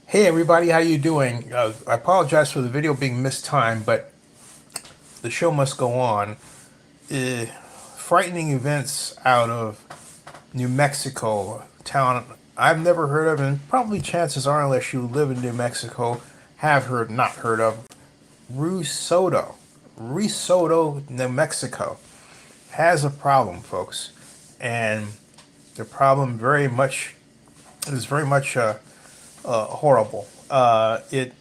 Hey everybody, how you doing? I apologize for the video being mistimed, but the show must go on. Uh, Frightening events out of New Mexico, town I've never heard of, and probably chances are, unless you live in New Mexico, have not heard of. Ruidoso, Ruidoso, New Mexico, has a problem, folks, and the problem very much horrible. It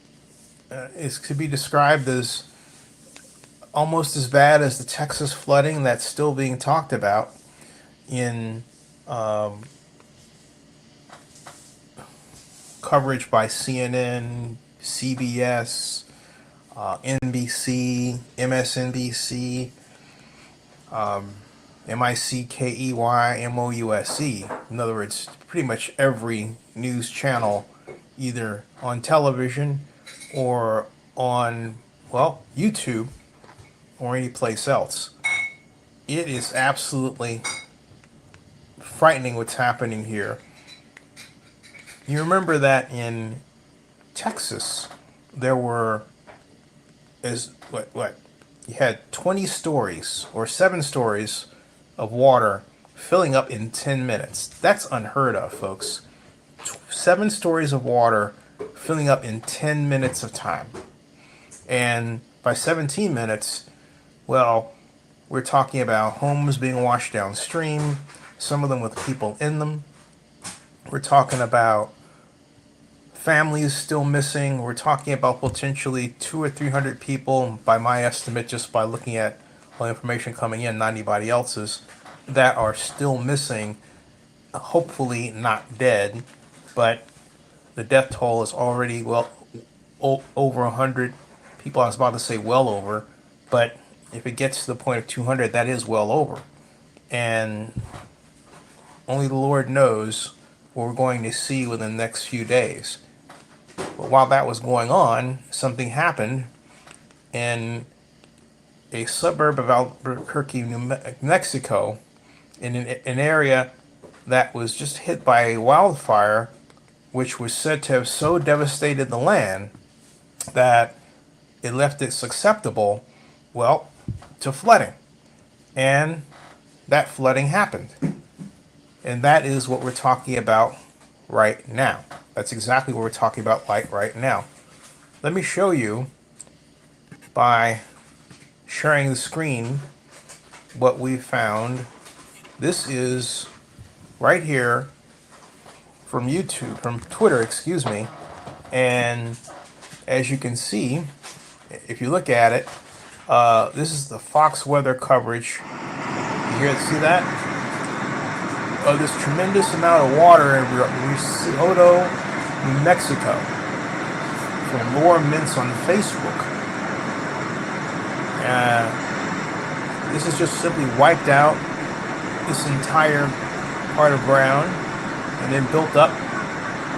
is to be described as almost as bad as the Texas flooding that's still being talked about in coverage by CNN, CBS, NBC, MSNBC, MICKEYMOUSE. In other words, pretty much every news channel, either on television or on, well, YouTube or any place else. It is absolutely frightening what's happening here. You remember that in Texas, there were is what you had 20 stories or 7 stories of water filling up in 10 minutes. That's unheard of, folks. 7 stories of water filling up in 10 minutes of time. And by 17 minutes, well, we're talking about homes being washed downstream, some of them with people in them. We're talking about families still missing. We're talking about potentially 200 or 300 people, by my estimate, just by looking at all the information coming in, not anybody else's, that are still missing. Hopefully not dead, but the death toll is already over 100 people. I was about to say well over, but if it gets to the point of 200, that is well over. And only the Lord knows what we're going to see within the next few days. But while that was going on, something happened in a suburb of Albuquerque, New Mexico, in an area that was just hit by a wildfire, which was said to have so devastated the land that it left it susceptible, well, to flooding. And that flooding happened. And that is what we're talking about right now. That's exactly what we're talking about right now. Let me show you by sharing the screen what we found. This is right here from YouTube, from Twitter, excuse me. And as you can see, if you look at it, this is the Fox weather coverage. You see that? This tremendous amount of water in Ruidoso, New Mexico, from Laura Mintz on Facebook. This has just simply wiped out this entire part of ground and then built up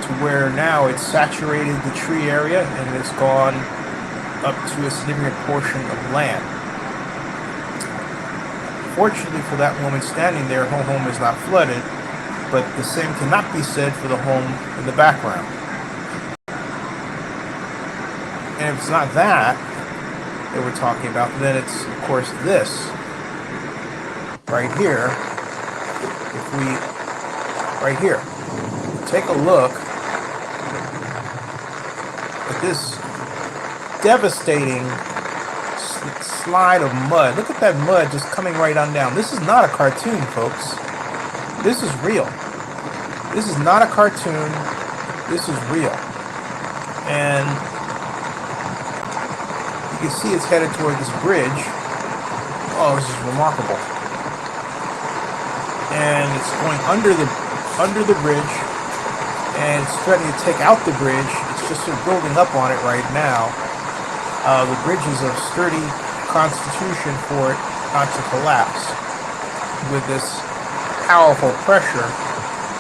to where now it's saturated the tree area and it's gone up to a significant portion of land. Fortunately for that woman standing there, her home is not flooded, but the same cannot be said for the home in the background. And if it's not that we're talking about, then it's, of course, this right here. If we, right here, take a look at this devastating slide of mud. Look at that mud just coming right on down. This is not a cartoon, folks. This is real. This is not a cartoon. This is real. And you can see it's headed toward this bridge. Oh, this is remarkable. And it's going under the bridge, and it's threatening to take out the bridge. It's just sort of building up on it right now. The bridge is of sturdy constitution for it not to collapse with this powerful pressure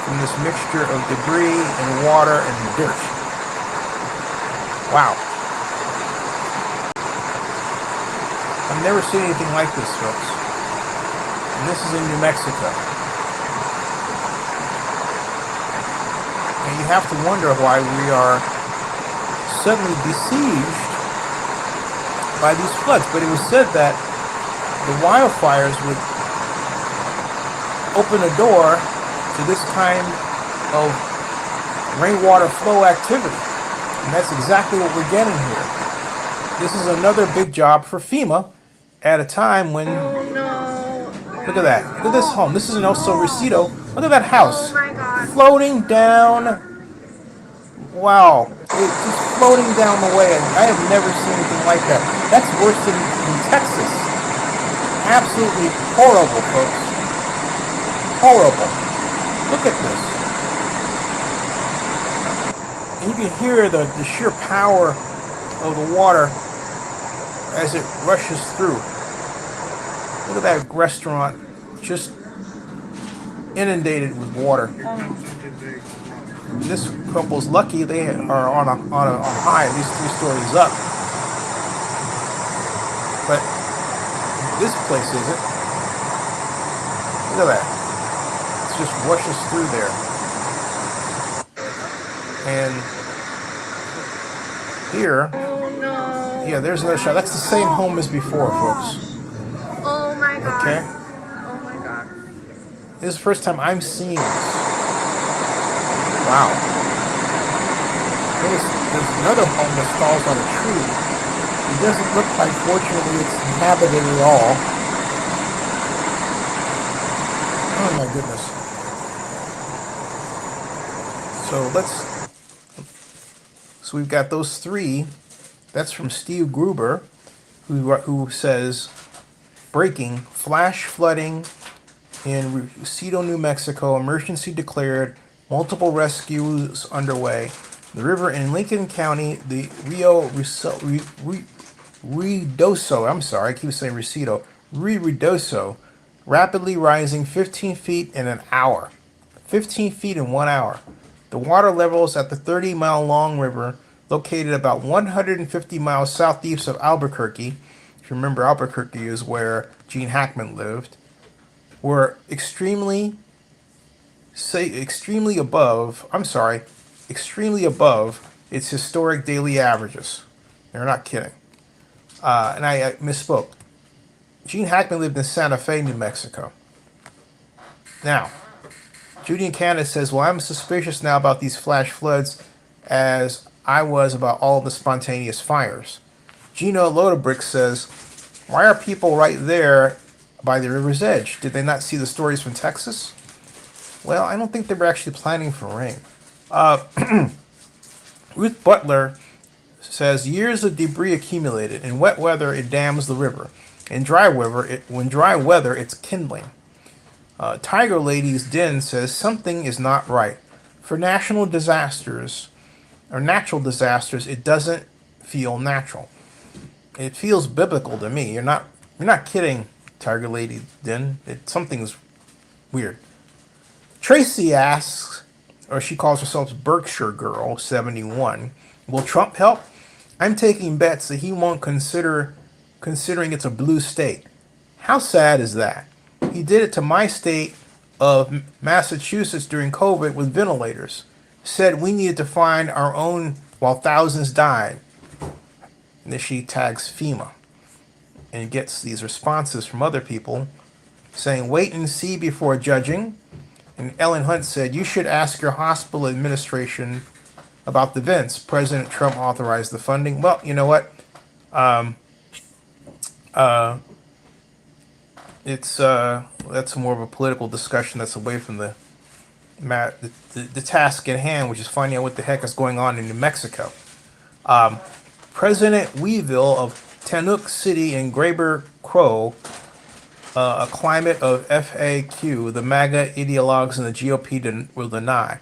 from this mixture of debris and water and dirt. Wow. I've never seen anything like this, folks. And this is in New Mexico. And you have to wonder why we are suddenly besieged by these floods. But it was said that the wildfires would open a door to this kind of rainwater flow activity. And that's exactly what we're getting here. This is another big job for FEMA at a time when... Oh no. Look at that. Look at this home. This is in El Recido. Look at that Oh house. my god. Floating down. Wow. It's just floating down the way. I have never seen anything like that. That's worse than in Texas. Absolutely horrible, folks. Horrible. Look at this. And you can hear the sheer power of the water as it rushes through. Look at that restaurant just inundated with water. This couple's lucky they are on a high, at least 3 stories up. But this place isn't. Look at that. It just rushes through there. And here, Oh no. yeah, there's another shot. That's the same home as before, folks. Oh my god. Okay? Oh my god. This is the first time I'm seeing this. Wow. There's another home that falls on a tree. It doesn't look like, fortunately, it's inhabited at all. Oh my goodness. So we've got those 3. That's from Steve Gruber, who says, breaking, flash flooding in Ruidoso, New Mexico, emergency declared, multiple rescues underway. The river in Lincoln County, the Rio Ruidoso, I'm sorry, I keep saying Ruidoso, Rio Ruidoso, rapidly rising 15 feet in an hour. 15 feet in 1 hour. The water levels at the 30-mile-long river, located about 150 miles southeast of Albuquerque, if you remember, Albuquerque is where Gene Hackman lived, were extremely above its historic daily averages. They're not kidding. And I misspoke. Gene Hackman lived in Santa Fe, New Mexico. Now, Judy in Canada says, well, I'm suspicious now about these flash floods as I was about all the spontaneous fires. Gino Lodebrick says, why are people right there by the river's edge? Did they not see the stories from Texas? Well, I don't think they were actually planning for rain. Ruth Butler says, years of debris accumulated. In wet weather, it dams the river. In dry weather, it's kindling. Tiger Lady's Den says, something is not right. For national disasters, or natural disasters, it doesn't feel natural. It feels biblical to me. You're not kidding, Tiger Lady Den. Something's weird. Tracy asks, or she calls herself Berkshire Girl 71. Will Trump help? I'm taking bets that he won't considering it's a blue state. How sad is that? He did it to my state of Massachusetts during COVID with ventilators. Said we needed to find our own while thousands died. And then she tags FEMA and gets these responses from other people saying, wait and see before judging. And Ellen Hunt said, you should ask your hospital administration about the vents. President Trump authorized the funding. Well, you know what? That's more of a political discussion that's away from the task at hand, which is finding out what the heck is going on in New Mexico. President Weeville of Tanook City and Graber Crow, a climate of FAQ, the MAGA ideologues and the GOP will deny.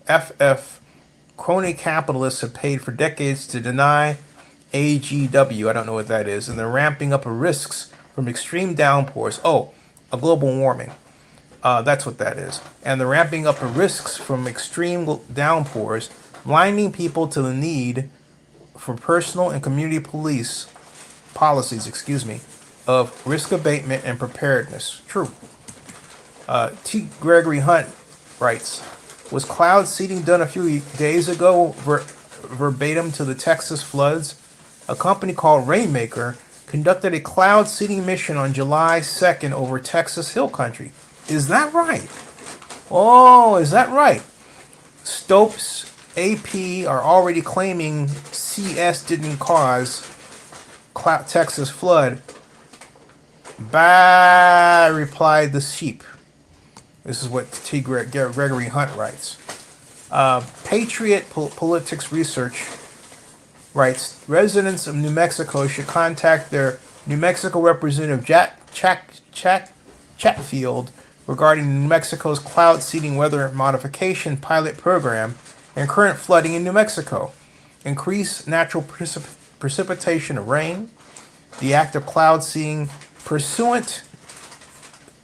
FF, crony capitalists have paid for decades to deny AGW, I don't know what that is, and the ramping up of risks from extreme downpours. Oh, a global warming. That's what that is. And the ramping up of risks from extreme downpours, blinding people to the need for personal and community policies, of risk abatement and preparedness. True. T. Gregory Hunt writes, was cloud seeding done a few days ago verbatim to the Texas floods, a company called Rainmaker conducted a cloud seeding mission on July 2nd over Texas Hill Country. Is that right? Oh, is that right? Stopes AP are already claiming CS didn't cause Texas flood. Bah, replied the sheep. This is what T. Gregory Hunt writes. Patriot Politics Research writes, residents of New Mexico should contact their New Mexico representative Chatfield regarding New Mexico's cloud seeding weather modification pilot program and current flooding in New Mexico. Increase natural precipitation of rain, the act of cloud seeding pursuant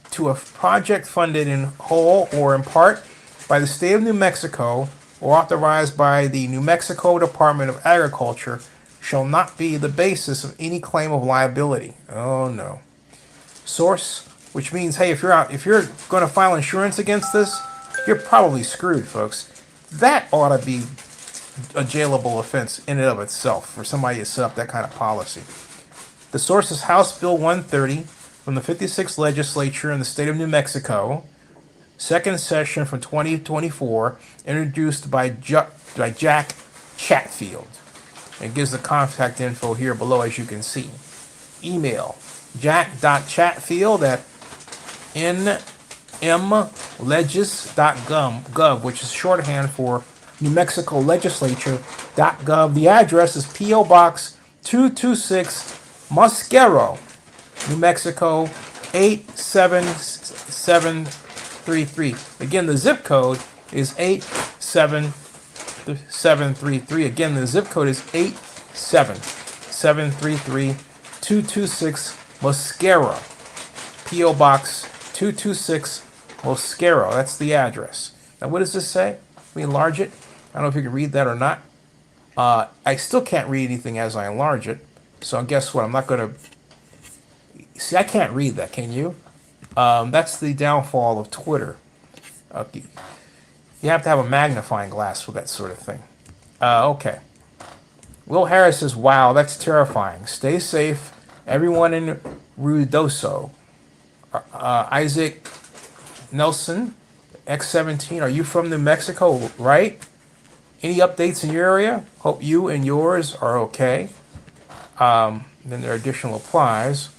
to a project funded in whole or in part by the state of New Mexico or authorized by the New Mexico Department of Agriculture shall not be the basis of any claim of liability. Oh no. Source, which means, hey, if you're going to file insurance against this, you're probably screwed, folks. That ought to be a jailable offense in and of itself for somebody to set up that kind of policy. The source is House Bill 130 from the 56th Legislature in the state of New Mexico, second session from 2024, introduced by Jack Chatfield. It gives the contact info here below, as you can see. Email jack.chatfield at nmlegis.gov, which is shorthand for New Mexico Legislature.gov. The address is P.O. Box 226, Mosquero, New Mexico 87733. Again, the zip code is 87733. Again, the zip code is 87733, 226 Mosquero, P.O. Box 226 Mosquero. That's the address. Now, what does this say? Let me enlarge it. I don't know if you can read that or not. I still can't read anything as I enlarge it. So guess what? I'm not going to... See, I can't read that. Can you? That's the downfall of Twitter. You have to have a magnifying glass for that sort of thing. Okay. Will Harris says, wow, that's terrifying. Stay safe. Everyone in Ruidoso. Isaac Nelson, X17. Are you from New Mexico, right? Any updates in your area? Hope you and yours are okay. Then there are additional replies.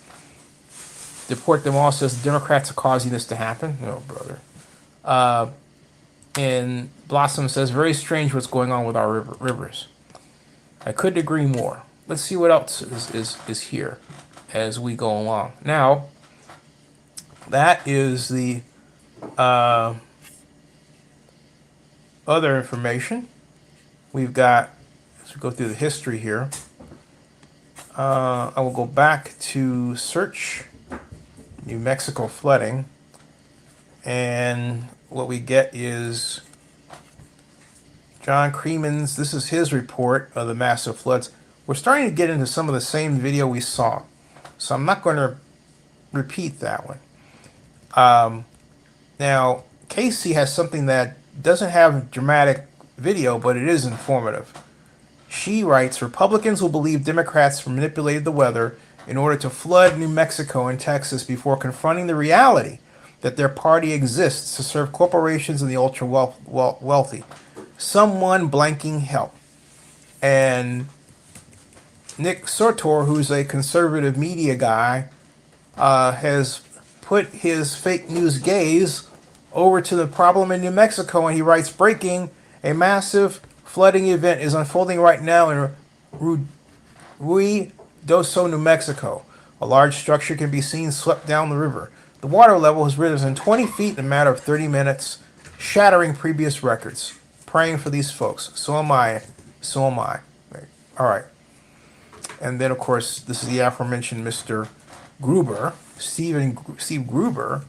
Deport them all says the Democrats are causing this to happen. No, brother. And Blossom says, very strange what's going on with our rivers. I couldn't agree more. Let's see what else is here as we go along. Now, that is the other information. We've got, as we go through the history here, I will go back to search New Mexico flooding, and what we get is John Creeman's, this is his report of the massive floods. We're starting to get into some of the same video we saw, so I'm not going to repeat that one. Now, Casey has something that doesn't have dramatic video, but it is informative. She writes, Republicans will believe Democrats manipulated the weather in order to flood New Mexico and Texas before confronting the reality that their party exists to serve corporations and the ultra wealthy. Someone blanking help. And Nick Sotor, who's a conservative media guy, has put his fake news gaze over to the problem in New Mexico, and he writes, breaking, a massive flooding event is unfolding right now in Ruidoso, New Mexico. A large structure can be seen swept down the river. The water level has risen 20 feet in a matter of 30 minutes, shattering previous records. Praying for these folks. So am I. So am I. All right. And then, of course, this is the aforementioned Mr. Gruber, Steve Gruber.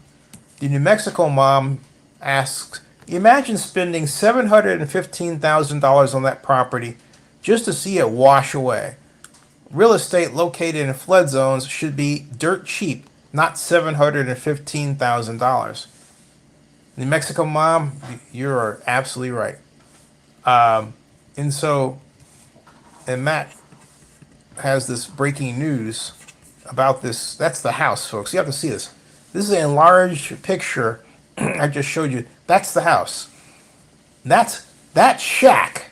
The New Mexico mom asks, imagine spending $715,000 on that property just to see it wash away. Real estate located in flood zones should be dirt cheap, not $715,000. New Mexico mom, you're absolutely right. And so and Matt has this breaking news about this. That's the house, folks. You have to see this. This is an enlarged picture I just showed you. That's the house. That's that shack.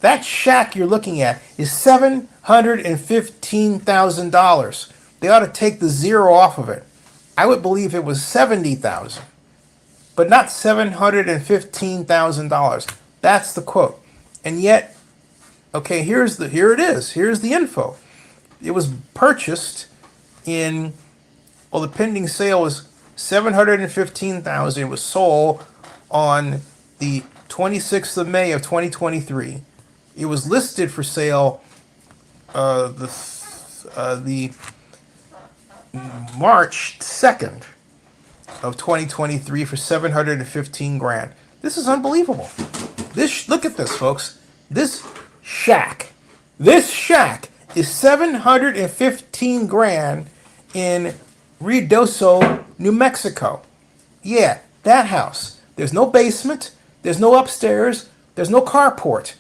That shack you're looking at is $715,000. They ought to take the zero off of it. I would believe it was 70,000, but not $715,000. That's the quote. And yet, okay, here it is. Here's the info. It was purchased in, well, the pending sale was 715,000. It was sold on the 26th of May of 2023. It was listed for sale the March 2nd of 2023 for 715 grand. This is unbelievable. Look at this, folks. This shack is 715 grand in Ruidoso, New Mexico. Yeah, that house. There's no basement, there's no upstairs, there's no carport,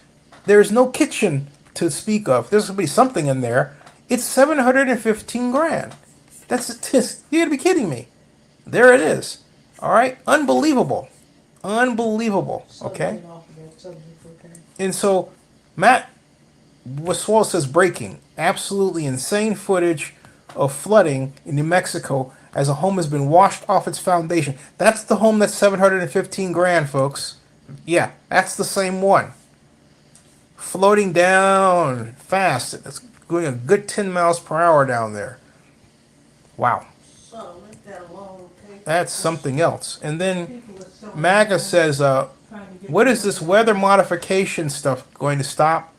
there's no kitchen to speak of. There's gonna be something in there. It's 715 grand. That's just, you gotta be kidding me. There it is. All right, unbelievable, unbelievable. Okay, and so Matt Waswell says breaking, absolutely insane footage of flooding in New Mexico as a home has been washed off its foundation. That's the home that's 715 grand, folks. Yeah, that's the same one. Floating down fast. It's going a good 10 miles per hour down there. Wow. That's something else. And then MAGA says, what is this weather modification stuff going to stop?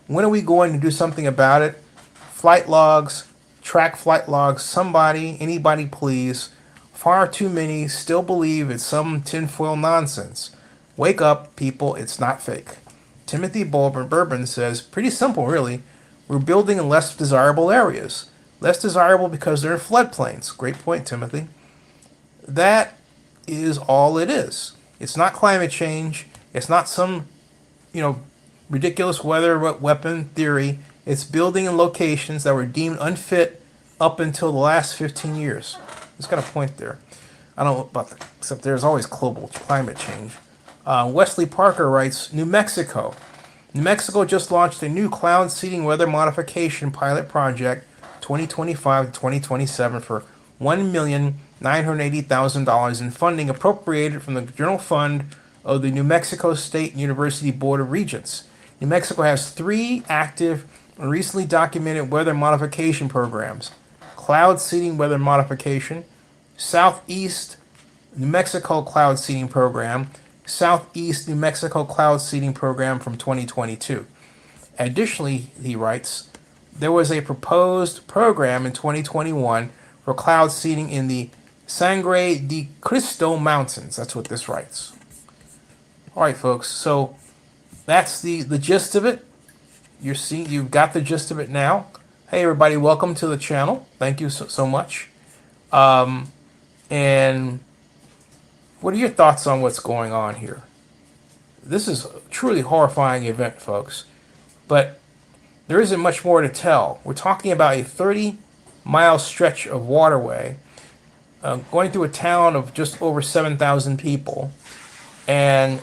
When are we going to do something about it? Flight logs, track flight logs, somebody, anybody please. Far too many still believe it's some tinfoil nonsense. Wake up, people, it's not fake. Timothy Bourbon says, pretty simple really. We're building in less desirable areas. Less desirable because they're in floodplains. Great point, Timothy. That is all it is. It's not climate change. It's not some, ridiculous weather weapon theory. It's building in locations that were deemed unfit up until the last 15 years. It's got a point there. I don't know about that, except there's always global climate change. Wesley Parker writes, New Mexico. New Mexico just launched a new cloud seeding weather modification pilot project 2025 to 2027 for $1,980,000 in funding appropriated from the General Fund of the New Mexico State University Board of Regents. New Mexico has 3 active and recently documented weather modification programs. Cloud seeding weather modification, Southeast New Mexico Cloud Seeding Program, Southeast New Mexico Cloud Seeding Program from 2022. Additionally, he writes, there was a proposed program in 2021 for cloud seeding in the Sangre de Cristo Mountains. That's what this writes. All right, folks, so that's the gist of it. You've got the gist of it now. Hey, everybody, welcome to the channel. Thank you so much. And what are your thoughts on what's going on here? This is a truly horrifying event, folks. But there isn't much more to tell. We're talking about a 30-mile stretch of waterway going through a town of just over 7,000 people. And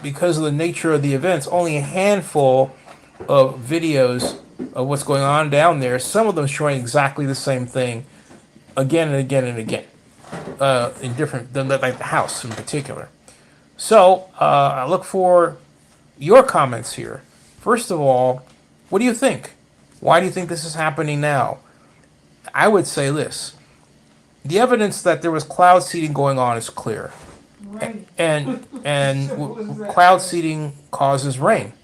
because of the nature of the events, only a handful of videos of what's going on down there, some of them showing exactly the same thing again and again and again, in different, like the house in particular. So I look for your comments here. First of all, what do you think? Why do you think this is happening now? I would say this. The evidence that there was cloud seeding going on is clear. Right. And cloud seeding causes rain.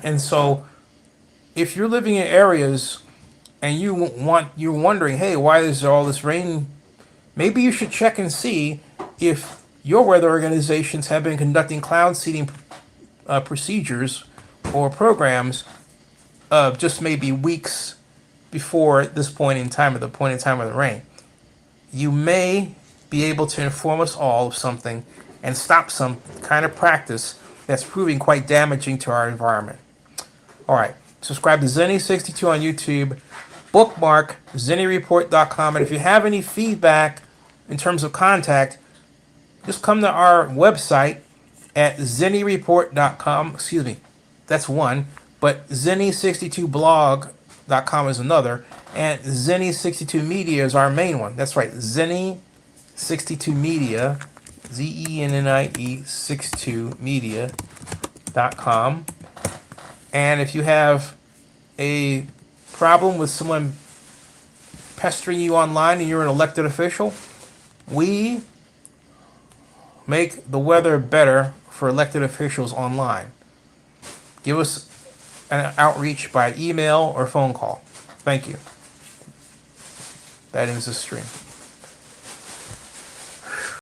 And so if you're living in areas and you're wondering, hey, why is there all this rain? Maybe you should check and see if your weather organizations have been conducting cloud seeding procedures or programs just maybe weeks before this point in time, at the point in time of the rain. You may be able to inform us all of something and stop some kind of practice that's proving quite damaging to our environment. All right. Subscribe to Zenny62 on YouTube. Bookmark ZennyReport.com. And if you have any feedback in terms of contact, just come to our website at ZennyReport.com. Excuse me, that's one. But Zenny62blog.com is another. And Zenny62media is our main one. That's right, Zenny62media, ZENNIE 62media.com. And if you have a problem with someone pestering you online and you're an elected official, we make the weather better for elected officials online. Give us an outreach by email or phone call. Thank you. That ends the stream.